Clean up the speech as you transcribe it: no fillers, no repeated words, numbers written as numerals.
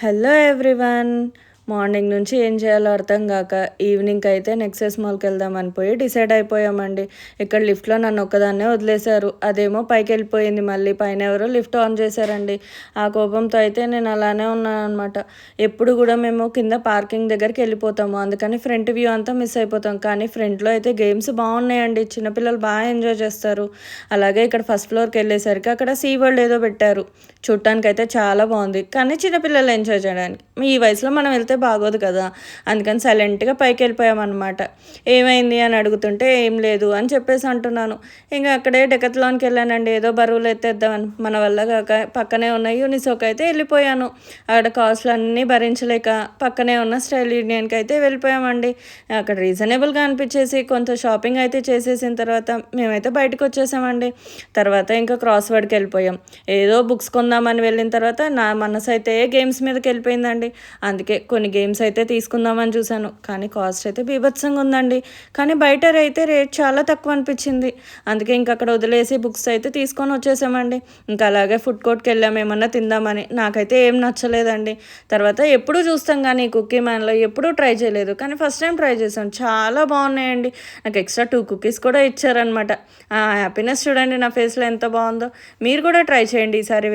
Hello everyone. Morning నుంచి ఏం చేయాలో అర్థం కాక ఈవినింగ్కి అయితే నెక్సెస్ మాల్కి వెళ్దామని పోయి డిసైడ్ అయిపోయామండి. ఇక్కడ లిఫ్ట్లో నన్ను ఒక్కదాన్నే వదిలేశారు. అదేమో పైకి వెళ్ళిపోయింది. మళ్ళీ పైన ఎవరో లిఫ్ట్ ఆన్ చేశారండి. ఆ కోపంతో అయితే నేను అలానే ఉన్నాను అనమాట. ఎప్పుడు కూడా మేము కింద పార్కింగ్ దగ్గరికి వెళ్ళిపోతాము, అందుకని ఫ్రంట్ వ్యూ అంతా మిస్ అయిపోతాం. కానీ ఫ్రంట్లో అయితే గేమ్స్ బాగున్నాయండి, చిన్నపిల్లలు బాగా ఎంజాయ్ చేస్తారు. అలాగే ఇక్కడ ఫస్ట్ ఫ్లోర్కి వెళ్ళేసరికి అక్కడ సీ వరల్డ్ ఏదో పెట్టారు. చూడటానికి అయితే చాలా బాగుంది, కానీ చిన్నపిల్లలు ఎంజాయ్ చేయడానికి. ఈ వయసులో మనం వెళ్తే బాగోదు కదా, అందుకని సైలెంట్గా పైకి వెళ్ళిపోయామన్నమాట. ఏమైంది అని అడుగుతుంటే ఏం లేదు అని చెప్పేసి అంటున్నాను. ఇంకా అక్కడే డెకత్లాన్కి వెళ్ళానండి, ఏదో బరువులు ఎత్తేద్దామని. మన వల్ల కాక పక్కనే ఉన్న యూనిసోకి అయితే వెళ్ళిపోయాను. అక్కడ కాస్ట్లు అన్నీ భరించలేక పక్కనే ఉన్న స్టైల్ యూనియన్కి అయితే వెళ్ళిపోయామండి. అక్కడ రీజనబుల్గా అనిపించేసి కొంత షాపింగ్ అయితే చేసేసిన తర్వాత మేమైతే బయటకు వచ్చేసామండి. తర్వాత ఇంకా క్రాస్ వర్డ్కి వెళ్ళిపోయాం. ఏదో బుక్స్ కొందామని వెళ్ళిన తర్వాత నా మనసు అయితే గేమ్స్ మీదకి వెళ్ళిపోయిందండి. అందుకే కొన్ని గేమ్స్ అయితే తీసుకుందామని చూశాను, కానీ కాస్ట్ అయితే బీభత్సంగా ఉందండి. కానీ బయట అయితే రేట్ చాలా తక్కువ అనిపించింది. అందుకే ఇంక అక్కడ వదిలేసి బుక్స్ అయితే తీసుకొని వచ్చేసామండి. ఇంకా అలాగే ఫుడ్ కోర్ట్కి వెళ్ళాము ఏమన్నా తిందామని. నాకైతే ఏం నచ్చలేదండి. తర్వాత ఎప్పుడూ చూస్తాం కానీ కుకీ మ్యాన్లో ఎప్పుడూ ట్రై చేయలేదు, కానీ ఫస్ట్ టైం ట్రై చేశాను. చాలా బాగున్నాయండి. నాకు ఎక్స్ట్రా 2 కుకీస్ కూడా ఇచ్చారనమాట. ఆ హ్యాపీనెస్ చూడండి నా ఫేస్లో ఎంత బాగుందో. మీరు కూడా ట్రై చేయండి ఈసారి.